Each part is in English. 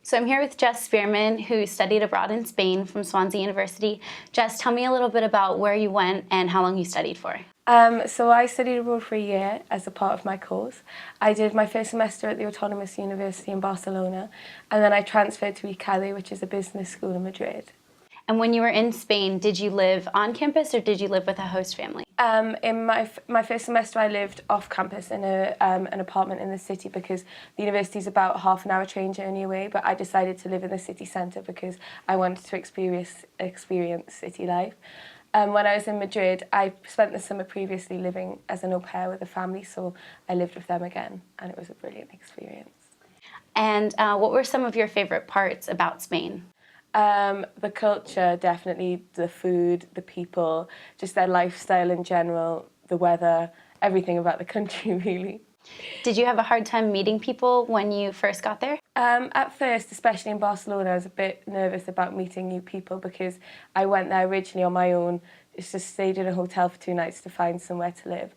So I'm here with Jess Spearman, who studied abroad in Spain from Swansea University. Jess, tell me a little bit about where you went and how long you studied for. So I studied abroad for a year as a part of my course. I did my first semester at the Autonomous University in Barcelona, and then I transferred to ICADE, which is a business school in Madrid. And when you were in Spain, did you live on campus or did you live with a host family? In my first semester, I lived off campus in an apartment in the city because the university is about half an hour train journey away, but I decided to live in the city centre because I wanted to experience city life. When I was in Madrid, I spent the summer previously living as an au pair with a family, so I lived with them again, and it was a brilliant experience. And what were some of your favourite parts about Spain? The culture, definitely, the food, the people, just their lifestyle in general, the weather, everything about the country, really. Did you have a hard time meeting people when you first got there? At first, especially in Barcelona, I was a bit nervous about meeting new people because I went there originally on my own, just stayed in a hotel for 2 nights to find somewhere to live.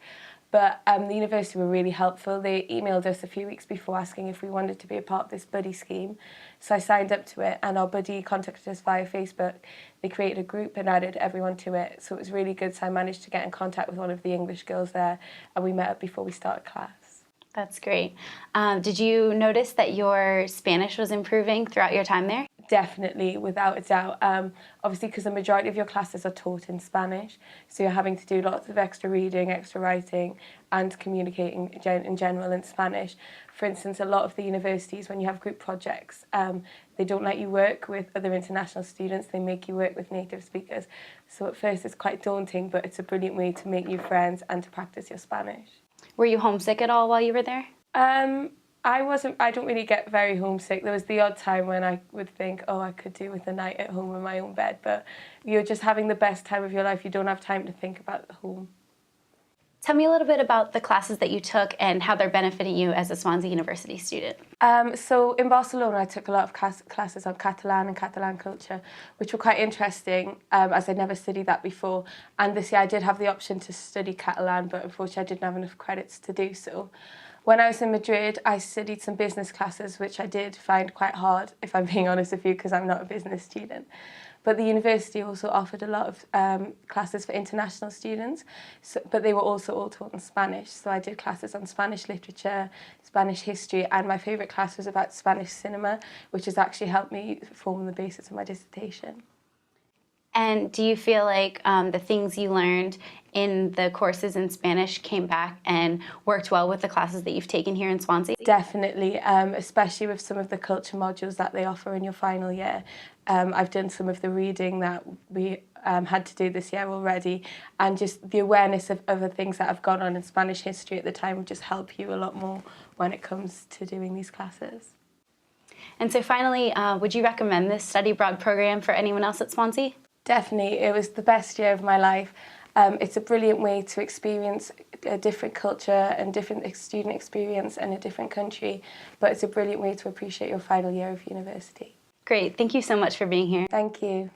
But the university were really helpful. They emailed us a few weeks before asking if we wanted to be a part of this buddy scheme. So I signed up to it, and our buddy contacted us via Facebook. They created a group and added everyone to it. So it was really good. So I managed to get in contact with one of the English girls there, and we met up before we started class. That's great. Did you notice that your Spanish was improving throughout your time there? Definitely, without a doubt. Obviously, because the majority of your classes are taught in Spanish, so you're having to do lots of extra reading, extra writing, and communicating in general in Spanish. For instance, a lot of the universities, when you have group projects, they don't let you work with other international students, they make you work with native speakers. So at first it's quite daunting, but it's a brilliant way to make new friends and to practice your Spanish. Were you homesick at all while you were there? I don't really get very homesick. There was the odd time when I would think, oh, I could do with a night at home in my own bed, but you're just having the best time of your life. You don't have time to think about the home. Tell me a little bit about the classes that you took and how they're benefiting you as a Swansea University student. So in Barcelona, I took a lot of classes on Catalan and Catalan culture, which were quite interesting, as I'd never studied that before. And this year I did have the option to study Catalan, but unfortunately I didn't have enough credits to do so. When I was in Madrid, I studied some business classes, which I did find quite hard, if I'm being honest with you, because I'm not a business student. But the university also offered a lot of classes for international students, but they were also all taught in Spanish. So I did classes on Spanish literature, Spanish history, and my favourite class was about Spanish cinema, which has actually helped me form the basis of my dissertation. And do you feel like the things you learned in the courses in Spanish came back and worked well with the classes that you've taken here in Swansea? Definitely, especially with some of the culture modules that they offer in your final year. I've done some of the reading that we had to do this year already, and just the awareness of other things that have gone on in Spanish history at the time would just help you a lot more when it comes to doing these classes. And so finally, would you recommend this study abroad program for anyone else at Swansea? Definitely, it was the best year of my life. It's a brilliant way to experience a different culture and different student experience in a different country, but it's a brilliant way to appreciate your final year of university. Great, thank you so much for being here. Thank you.